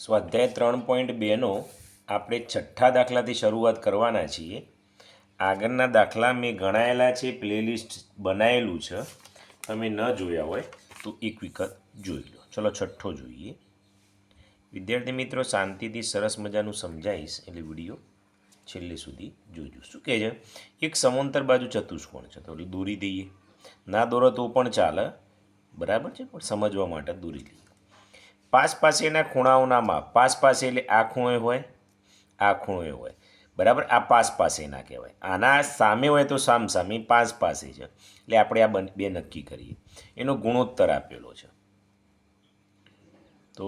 સ્વાધ્યાય 3.2નો આપણે છઠ્ઠા દાખલાથી શરૂઆત કરવાના છીએ. આગળના દાખલા મેં ગણાયેલા છે, પ્લેલિસ્ટ બનાવેલું છે. તમે ન જોયા હોય તો એક વખત જોઈ લો. ચલો છઠ્ઠો જોઈએ. વિદ્યાર્થી મિત્રો, શાંતિથી સરસ મજાનું સમજાવીશ એટલે વિડીયો છેલ્લે સુધી જોજો. શું કહે છે? એક સમાંતર બાજુ ચતુષ્કોણ છે, તો દોરી દઈએ. ના દોરો તો પણ ચાલે, બરાબર છે, પણ સમજવા માટે દોરી લઈએ. પાસ પાસેના ખૂણાઓના માપ. પાસ પાસે એટલે આ ખૂણો હોય, આ ખૂણો હોય, બરાબર. આ પાસ પાસેના કહેવાય. આના સામે હોય તો સામસામે, પાસ પાસે છે એટલે આપણે આ બે નક્કી કરીએ. એનો ગુણોત્તર આપેલો છે. તો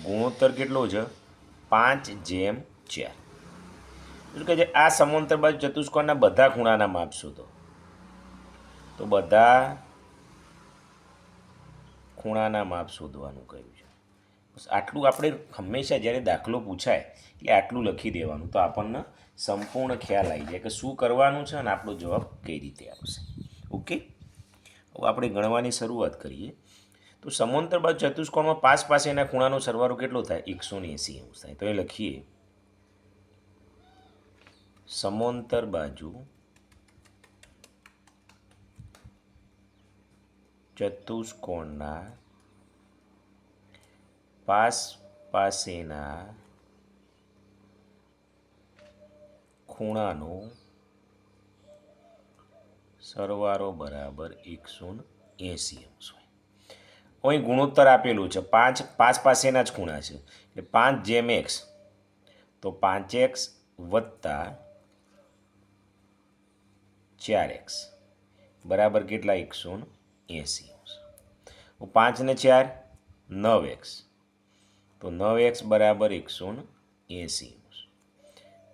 ગુણોત્તર કેટલો છે? 5/4. શું કહે છે? આ સમાંતર બાજુ ચતુષ્કોણના બધા ખૂણાના માપ શોધો. તો બધા ખૂણાના માપ શોધવાનું કહ્યું છે. આટલું આપણે હંમેશા જ્યારે દાખલો પૂછાય એટલે આટલું લખી દેવાનું, તો આપણને સંપૂર્ણ ખ્યાલ આવી જાય કે શું કરવાનું છે અને આપણો જવાબ કઈ રીતે આવશે. ઓકે, હવે આપણે ગણવાની શરૂઆત કરીએ. તો સમાંતર બાજુ ચતુષ્કોણમાં પાસ પાસેના ખૂણાનો સરવાળો કેટલો થાય? 180 અંશ થાય. તો એ લખીએ, સમાંતર બાજુ ચતુષ્કોણના પાસ પાસેના ખૂણાનો સરવાળો બરાબર 180 અંશ હોય. અહીં ગુણોત્તર આપેલું છે. 5 પાસ પાસેના જ ખૂણા છે એટલે 5/x, તો 5x વત્તા 4x બરાબર કેટલા? 180 અંશ. 5 ને 4 9x, તો 9x બરાબર 180 અંશ.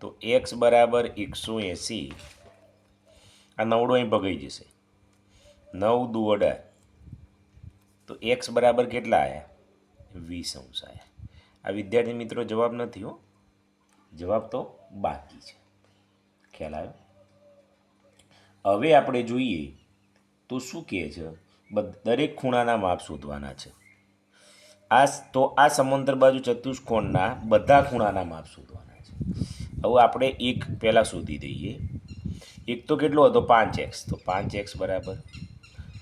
તો x બરાબર 180. આ નવડો અહીં ભગાઈ જશે. 9 દુ 18, તો x બરાબર કેટલા આવ્યા? 20 અંશ આવ્યા. આ વિદ્યાર્થી મિત્રો જવાબ નથી હો, જવાબ તો બાકી છે. ખ્યાલ આવ્યો? હવે આપણે જોઈએ તો શું કહે છે? દરેક ખૂણાના માપ શોધવાના છે. આ સમાંતર બાજુ ચતુષ્કોણના બધા ખૂણાના માપ શોધવાના છે. હવે આપણે એક પહેલાં શોધી દઈએ. એક તો કેટલો હતો? 5x, તો 5x બરાબર,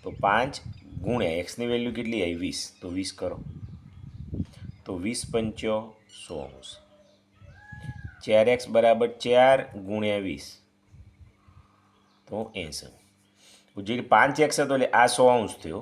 તો 5 ગુણ્યા એક્સની વેલ્યુ કેટલી આવી? 20, તો 20 કરો, તો 20 પંચો 100 અંશ. 4x બરાબર 4 ગુણ્યા 20, તો 80. જે 5x હતો એટલે આ 100 અંશ થયો,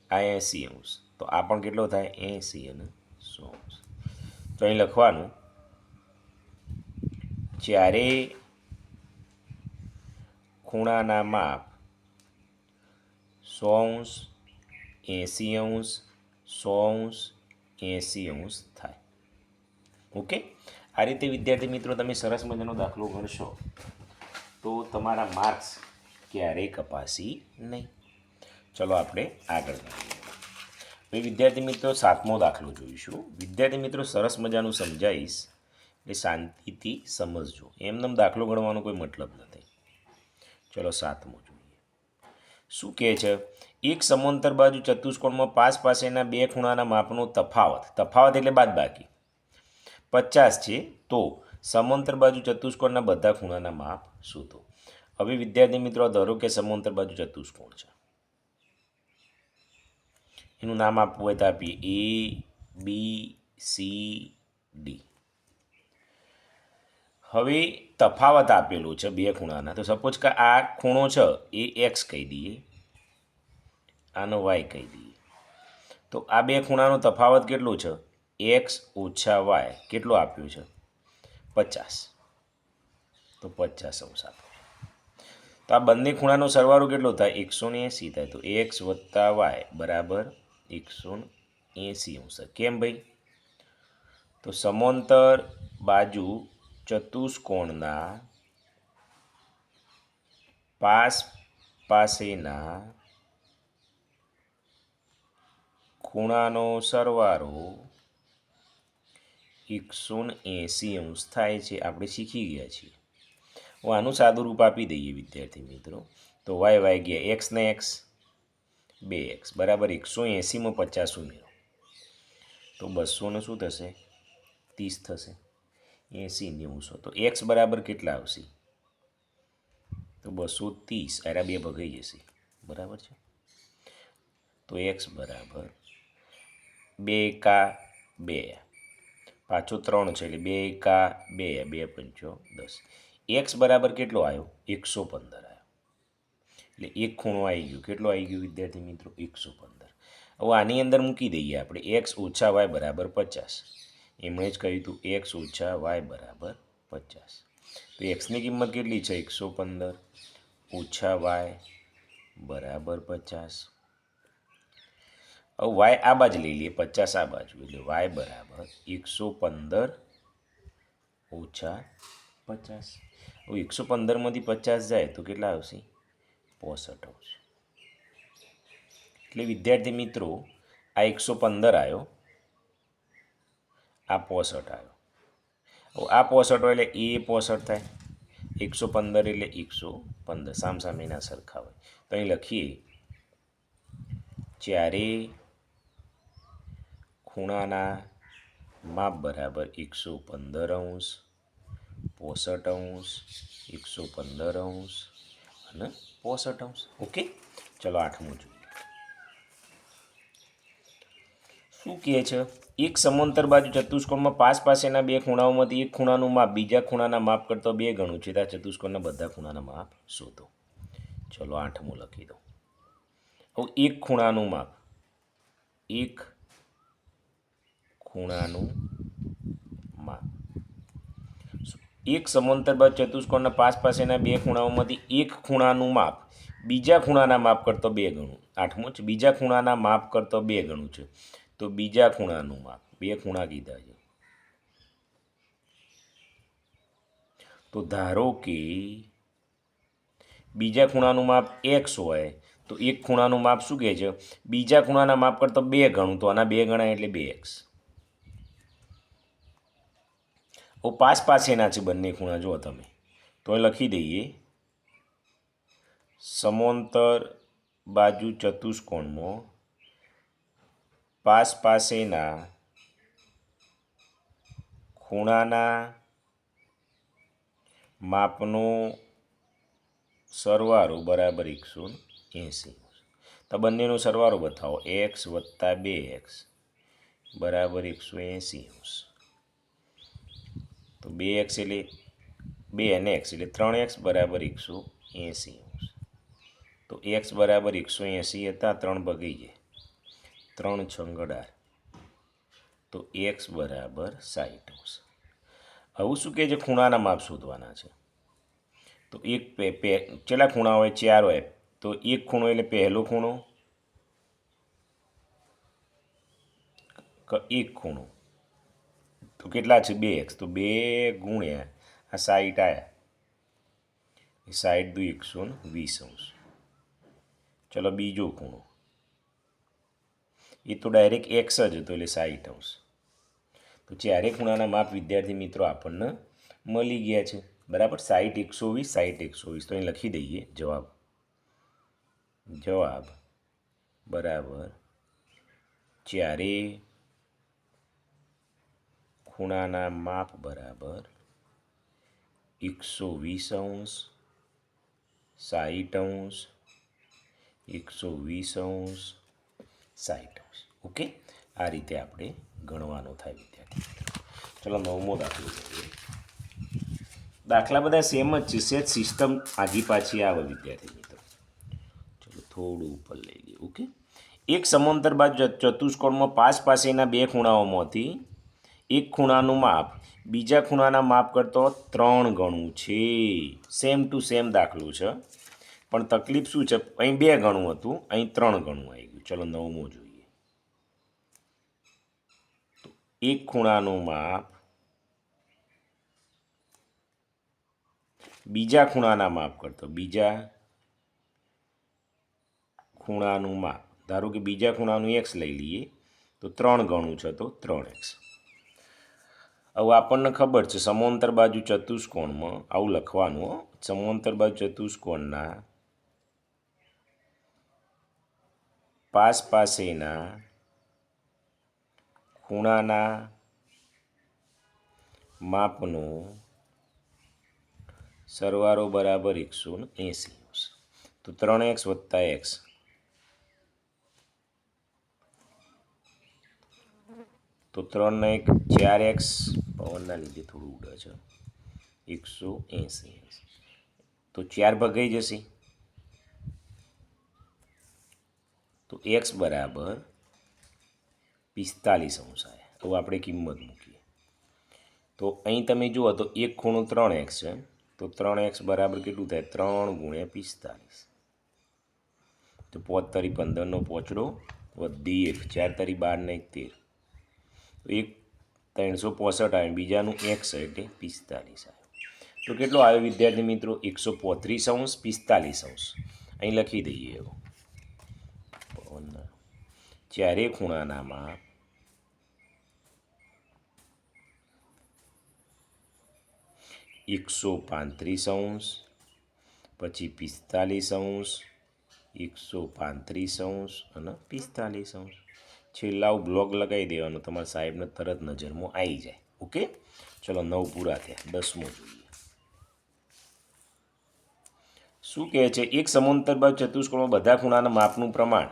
આ 80 અંશ, તો આ પણ કેટલો થાય? 80 અને 100 અંશ. તો અહીં લખવાનું, જ્યારે ખૂણાના માપ 100 અંશ, 80 અંશ, 100 અંશ, 80 અંશ થાય. ઓકે, આ રીતે વિદ્યાર્થી મિત્રો તમે સરસ મજાનો દાખલો ગણશો તો તમારા માર્ક્સ ક્યારેય કપાશી નહીં. ચલો આપણે આગળ વધીએ. વિદ્યાર્થી મિત્રો 7મો દાખલો જોઈશું. વિદ્યાર્થી મિત્રો સરસ મજાનું સમજાવીશ એટલે શાંતિથી સમજજો. એમનેમ દાખલો ગણવાનો કોઈ મતલબ નથી. ચલો 7મો જોઈએ. શું કહે છે? એક સમાંતર બાજુ ચતુષ્કોણમાં પાસ પાસેના બે ખૂણાના માપનો તફાવત એટલે બાદબાકી 50 છે. તો સમાંતર બાજુ ચતુષ્કોણના બધા ખૂણાના માપ શોધો. હવે વિદ્યાર્થી મિત્રો ધારો કે સમાંતર બાજુ ચતુષ્કોણ છે, એનું નામ આપવું હોય તો આપીએ ABCD. હવે તફાવત આપેલો છે બે ખૂણાના, તો સપોઝ કે આ ખૂણો છે એ x કહી દઈએ, આનો y કહી દઈએ. તો આ બે ખૂણાનો તફાવત કેટલો છે? x ઓછા y કેટલો આપ્યો છે? 50, તો 50 અંશ આપ્યો. તો આ બંને ખૂણાનો સરવાળો કેટલો થાય? 180 થાય. તો x વત્તા y બરાબર 180 અંશ. કેમ ભાઈ? તો સમાંતર બાજુ ચતુષ્કોણના પાસ પાસેના ખૂણાનો સરવાળો 180 અંશ થાય છે. આપણે શીખી ગયા છીએ. હું આનું સાદું રૂપ આપી દઈએ વિદ્યાર્થી મિત્રો. તો y ગયા x ને x 2x બરાબર 180માં 50 ઉમેરો, તો 200 ને શું થશે 30 થશે 80 90 તો એક્સ બરાબર કેટલા આવશે તો 230 એરા બે ભગાઈ જશે બરાબર છે તો એક્સ બરાબર 2 એકા 2 પાછો 3 છે એટલે 2 એકા 2 2 પંચો 10 એક્સ બરાબર કેટલો આવ્યો 115 આવ્યો એટલે એક ખૂણો આવી ગયો કેટલો આવી ગયો વિદ્યાર્થી મિત્રો 115 હવે આની અંદર મૂકી દઈએ આપણે એક્સ ઓછા વાય બરાબર 50 એમણે જ કહ્યું હતું એક્સ ઓછા વાય બરાબર 50 તો એક્સની કિંમત કેટલી છે 115 ઓછા વાય બરાબર 50 હવે વાય આ બાજુ લઈ લઈએ 50 આ બાજુ એટલે વાય બરાબર 115 ઓછા 50 હવે 115માંથી 50 જાય તો કેટલા આવશે 65 આવશે એટલે વિદ્યાર્થી મિત્રો આ 115 આવ્યો આ 65 આવ્યો હવે આ 65 હોય એટલે એ 65 થાય 115 એટલે 115 સામસામેના સરખા હોય તો અહીં લખીએ જ્યારે ખૂણાના માપ બરાબર 115 અંશ 65 અંશ 115 અંશ અને 65 અંશ ઓકે ચલો આઠમું જોઈએ શું કહે છે એક સમાંતર બાજુ ચતુષ્કોણમાં પાસેના બે ખૂણાઓમાંથી એક ખૂણાનું માપ બીજા ખૂણાના માપ કરતાં 2 ગણું છે તો આ ચતુષ્કોણના બધા ખૂણાના માપ શોધો ચલો આઠમું લખી દો હવે એક ખૂણાનું માપ એક ખૂણાનું માપ એક સમાંતર બાજુ ચતુષ્કોણના પાસેના બે ખૂણાઓમાંથી એક ખૂણાનું માપ બીજા ખૂણાના માપ કરતાં 2 ગણું આઠમું છે બીજા ખૂણાના માપ કરતાં 2 ગણું છે તો બીજા ખૂણાનું માપ બે ખૂણા કીધા છે તો ધારો કે બીજા ખૂણાનું માપ x હોય તો એક ખૂણાનું માપ શું કહે છે બીજા ખૂણાના માપ કરતાં 2 ગણું તો આના 2 ગણા એટલે 2x પાસેના છે બંને ખૂણા જો તમે તો લખી દઈએ સમાંતર બાજુ ચતુષ્કોણમાં પાસેના ખૂણાના માપનો સરવાળો બરાબર 180 તો બંનેનો સરવાળો બતાવો x વત્તા 2x બરાબર 180 અંશ તો 2x એટલે 2 અને x એટલે 3x બરાબર 180 અંશ તો x બરાબર 180 હતા 3 ભગાઈ જાય 3 છંગ 18 તો x બરાબર 60 અંશ હવે શું કહે છે ખૂણાના માપ શોધવાના છે તો એક કેટલા ખૂણા હોય 4 હોય તો એક ખૂણો એટલે પહેલો ખૂણો એક ખૂણો તો કેટલા છે 2x તો 2 ગુણ્યા આ 60 આવ્યા 60 દુ 120 અંશ ચલો બીજો ખૂણો એ તો ડાયરેક્ટ x જ હતો એટલે 60 અંશ તો ચારે ખૂણાના માપ વિદ્યાર્થી મિત્રો આપણને મળી ગયા છે બરાબર 60 120 60 120 તો અહીં લખી દઈએ જવાબ બરાબર ચારે ખૂણાના માપ બરાબર 120 અંશ 60 અંશ 120 અંશ 60 અંશ ઓકે આ રીતે આપણે ગણવાનું થાય વિદ્યાર્થી ચલો નવમો દાખલો જોઈએ દાખલા બધા સેમ જ છે સેજ સિસ્ટમ આગી પાછી આવે વિદ્યાર્થી મિત્રો ચલો થોડું ઉપર લઈ લઈએ ઓકે એક સમાંતર બાજુ ચતુષ્કોણમાં પાસેના બે ખૂણાઓમાંથી એક ખૂણાનું માપ બીજા ખૂણાના માપ કરતો 3 ગણું છે સેમ ટુ સેમ દાખલો છે પણ તકલીફ શું છે અહીં 2 ગણું હતું અહીં 3 ગણું આવી ગયું ચલો નવમો જોઈએ તો એક ખૂણાનું માપ બીજા ખૂણાના માપ કરતો બીજા ખૂણાનું માપ ધારો કે બીજા ખૂણાનું x લઈ લઈએ તો 3 ગણું છે તો 3x હવે આપણને ખબર છે સમાંતર બાજુ ચતુષ્કોણમાં આવું લખવાનું સમાંતર બાજુ ચતુષ્કોણના પાસેના ખૂણાના માપનો સરવાળો બરાબર 180 તો 3x વત્તા x તો 3 ને 1 4x પવનના લીધે થોડું ઉડે છે 180 તો 4 ભગાઈ જશે તો x બરાબર 45 આવે તો આપણે કિંમત મૂકીએ તો અહીં તમે જુઓ તો એક ખૂણો 3x છે તો 3x બરાબર કેટલું થાય 3 ગુણ્યા 45 તો 5 તારી 15નો પોચડો વધી 1 4 તારી 12 ને 13 તો એક 365 આવે બીજાનું x એટલે 45 આવે તો કેટલો આવ્યો વિદ્યાર્થી મિત્રો 135°45° અહીં લખી દઈએ એવો ચારે ખૂણાના માપ (135°) પછી 45°, 135° અને 45°. છેલ્લા બ્લોક લગાવી દેવાનો તમારા સાહેબને તરત નજરમાં આવી જાય. ઓકે, ચલો 9 પૂરા થયા. 10મો જોઈએ. શું કહે છે? એક સમાંતર બાજુ ચતુષ્કોણમાં બધા ખૂણાના માપનું પ્રમાણ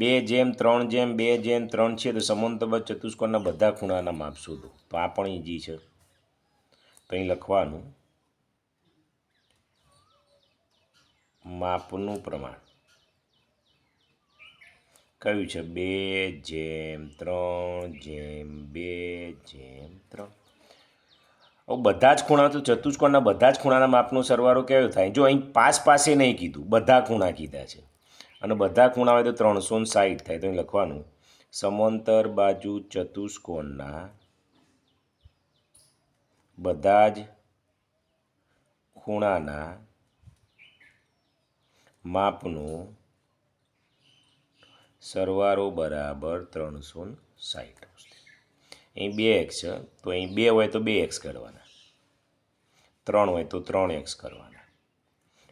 2:3:2:3 છે. તો સમાંતર બાજુ ચતુષ્કોણના બધા ખૂણાના માપ શોધો. તો આ પણ ઈઝી છે. તો અહીં લખવાનું માપનું પ્રમાણ કયું છે? 2:3:2:3. હવે બધા જ ખૂણા તો ચતુષ્કોણના બધા જ ખૂણાના માપનો સરવાળો કયો થાય? જો અહીં પાસે નહીં કીધું, બધા ખૂણા કીધા છે અને બધા ખૂણા હોય તો 360 થાય. તો અહીં લખવાનું સમાંતર બાજુ ચતુષ્કોણના બધા જ ખૂણાના માપનો સરવાળો બરાબર 360. અહીં 2x છે તો અહીં 2 હોય તો 2x કરવાના, 3 હોય તો 3x કરવાના,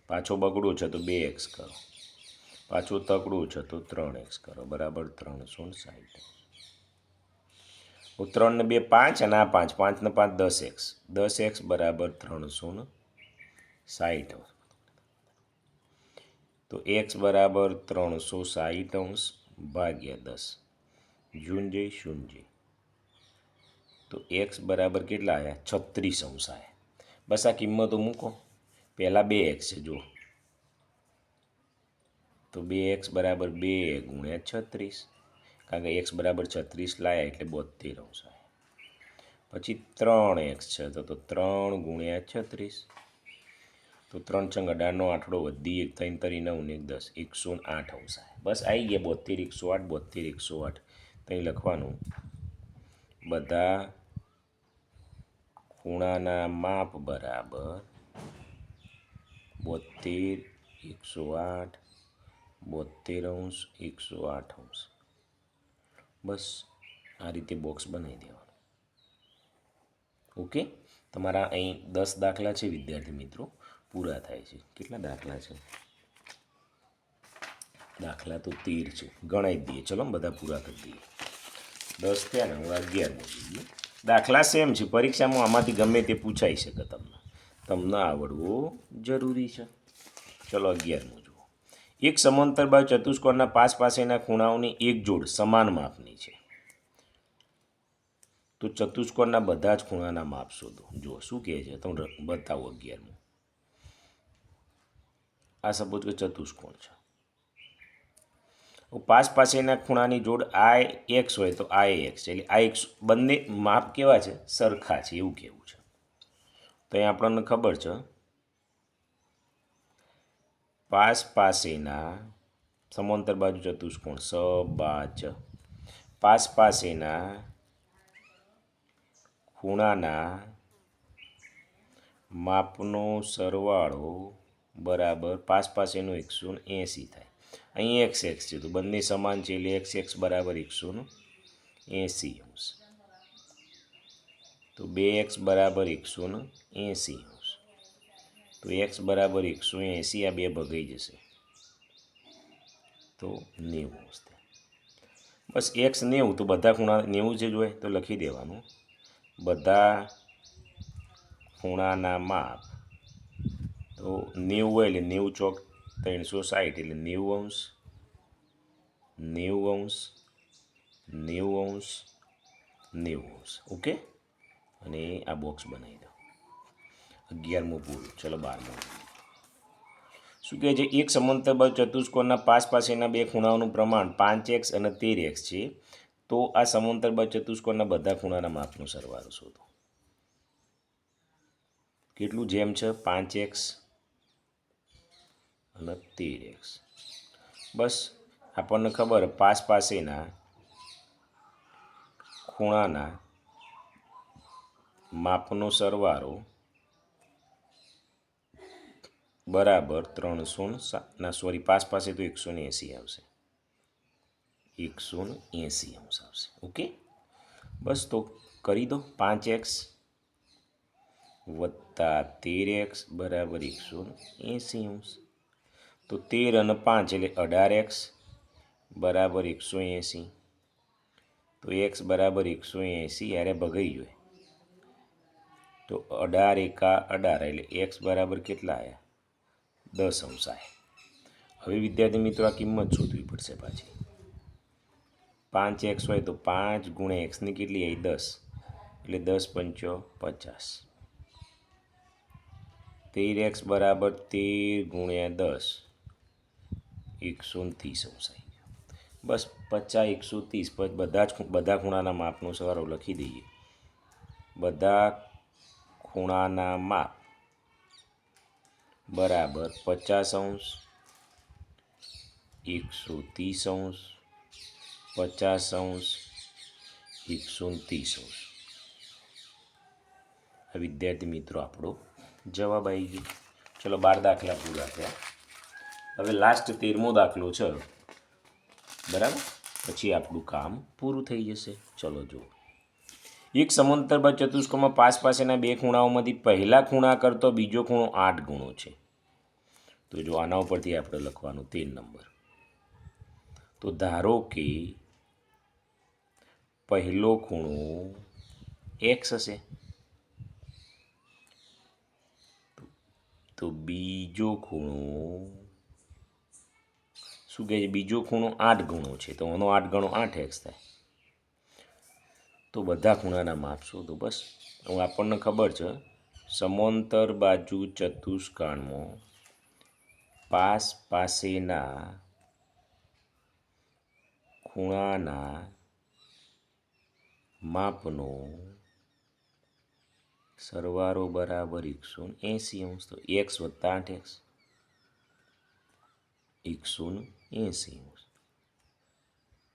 પાછો બગડો છે તો 2x કરો, પાછું તગડું છે તો 3x કરો, બરાબર 360. 3 ને 2 5 અને આ 5, 5 ને 5 10x, 10x બરાબર 360. તો x બરાબર 360° ભાગ્યા 10, જૂન જઈ. તો x બરાબર કેટલા આવ્યા? 36° આવ્યા. બસ આ કિંમતો મૂકો. પહેલાં 2x છે જુઓ, તો 2x બરાબર 2 ગુણ્યા 36, કારણ કે x બરાબર 36 લાયા એટલે 72 આવે. પછી 3x છે તો 3 ગુણ્યા 36, તો 3 છંગ 18નો આંકડો વધી 1 3 તરી 9 ને 10, 108 આવે. બસ આવી ગયા 72 108 72 108. તો અહીં લખવાનું બધા ખૂણાના માપ બરાબર 72 108 72° 108. બસ આ રીતે બોક્સ બનાવી દેવાનું. ઓકે, તમારા અહીં 10 દાખલા છે વિદ્યાર્થી મિત્રો, પૂરા થાય છે. કેટલા દાખલા છે? દાખલા તો 13 છે. ગણાવી દઈએ. ચલો બધા પૂરા કરી દઈએ. 10 થયા ને, હું 11મો જોઈએ. દાખલા સેમ છે. પરીક્ષામાં આમાંથી ગમે તે પૂછાઈ શકે. તમને આવડવું જરૂરી છે. ચલો 11મો જુઓ. એક સમાંતર બાજુ ચતુષ્કોણના પાસેના ખૂણાઓની એક જોડ સમાન માપની છે. તો ચતુષ્કોણના બધા જ ખૂણાના માપ શોધો. જુઓ શું કહે છે, તમને બતાવો. 11મો આ સપોઝ કે ચતુષ્કોણ છે. પાસેના ખૂણાની જોડ આ x હોય તો આ x છે, એટલે આ x બંને માપ કેવા છે? સરખા છે એવું કહેવું છે. તો અહીં આપણને ખબર છે પાસેના સમાંતર બાજુ ચતુષ્કોણ પાસેના ખૂણાના માપનો સરવાળો બરાબર પાસેનો 180 થાય. અહીં x છે તો બંને સમાન છે એટલે x બરાબર 180°. તો 2x બરાબર 180°. તો x બરાબર 180, આ બે ભગાઈ જશે તો 90°. બસ એક્સ 90 તો બધા ખૂણા 90 જ હોય તો લખી દેવાનું બધા ખૂણાના માપ તો 90 હોય એટલે 90 ચોક 360 એટલે 90 અંશ 90 અંશ 90 અંશ ઓકે અને આ બોક્સ બનાવી દો 11મું પૂરું ચલો 12મું શું કહે છે એક સમાંતરબાજુ ચતુષ્કોણના પાસ પાસેના બે ખૂણાઓનું પ્રમાણ 5x અને 13x છે તો આ સમાંતરબાજુ ચતુષ્કોણના બધા ખૂણાના માપનો સરવાળો શોધો કેટલું જેમ છે 5x અને 13x બસ આપણને ખબર પાસ પાસેના ખૂણાના માપનો સરવાળો બરાબર 300 પાસ પાસે તો 180 આવશે 180 અંશ આવશે ઓકે બસ તો કરી દો 5x વત્તા 13x બરાબર 180 અંશ તો 13 અને 5 એટલે 18x બરાબર 180 તો x બરાબર 180 યારે ભગાઈ જોઈએ તો 18 એકા 18 એટલે x બરાબર કેટલા આવ્યા 10 અંશ આવ્યા હવે વિદ્યાર્થી મિત્રો આ કિંમત શોધવી પડશે પાછી 5x હોય તો 5 ગુણ્યા એક્સની કેટલી આવી 10 એટલે 10 પંચો 50 13x બરાબર 13 ગુણ્યા 10 130 અંશ આવી ગયો બસ 50 130 પછી બધા ખૂણાના માપનો સરવાળો લખી દઈએ બધા ખૂણાના માપ બરાબર 50 અંશ 130 અંશ 50 અંશ 130 અંશ આ વિદ્યાર્થી મિત્રો આપણો જવાબ આવી ગયો ચલો 12 દાખલા પૂરા થયા હવે લાસ્ટ 13મો દાખલો છે બરાબર પછી આપણું કામ પૂરું થઈ જશે ચલો જુઓ એક સમાંતરબાજુ ચતુષ્કોણમાં પાસ પાસેના બે ખૂણાઓમાંથી પહેલા ખૂણા કરતો બીજો ખૂણો 8 ગુણો છે તો જો આના ઉપરથી આપણે લખવાનું 13 નંબર તો ધારો કે પહેલો ખૂણો x હશે તો બીજો ખૂણો શું કહે છે બીજો ખૂણો 8 ગુણો છે તો આનો 8 ગણો 8x થાય તો બધા ખૂણાના માપ શોધો બસ હવે આપણને ખબર છે સમાંતર બાજુ ચતુષ્કોણમાં પાસ પાસેના ખૂણાના માપનો સરવાળો બરાબર 180 અંશ તો x વત્તા 8x 180 અંશ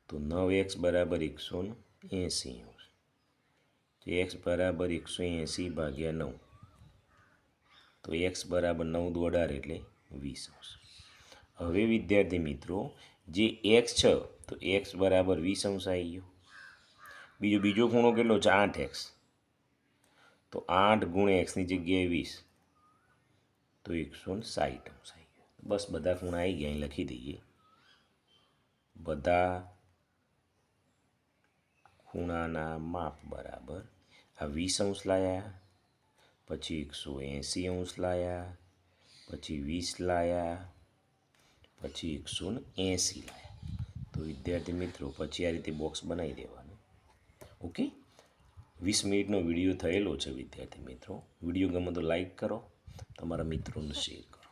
તો 9x બરાબર 180 અંશ તો x બરાબર 180 ભાગ્યા 9 તો x બરાબર 9 દુ 18 એટલે 20 અંશ હવે વિદ્યાર્થી મિત્રો જે x છે તો x બરાબર 20 અંશ આવી ગયો બીજો ખૂણો કેટલો છે 8x તો 8 ગુણ્યા xની જગ્યાએ 20 તો 160 અંશ આવી ગયો બસ બધા ખૂણા આવી ગયા અહીં લખી દઈએ બધા ખૂણાના માપ બરાબર આ 20 અંશ લાયા પછી 180 અંશ લાયા પછી 20 લાયા પછી 180 લાયા તો વિદ્યાર્થી મિત્રો પછી આ રીતે બોક્સ બનાવી દેવાનું ઓકે 20 મિનિટનો વિડીયો થયેલો છે વિદ્યાર્થી મિત્રો વિડીયો ગમે તો લાઈક કરો તમારા મિત્રોને શેર કરો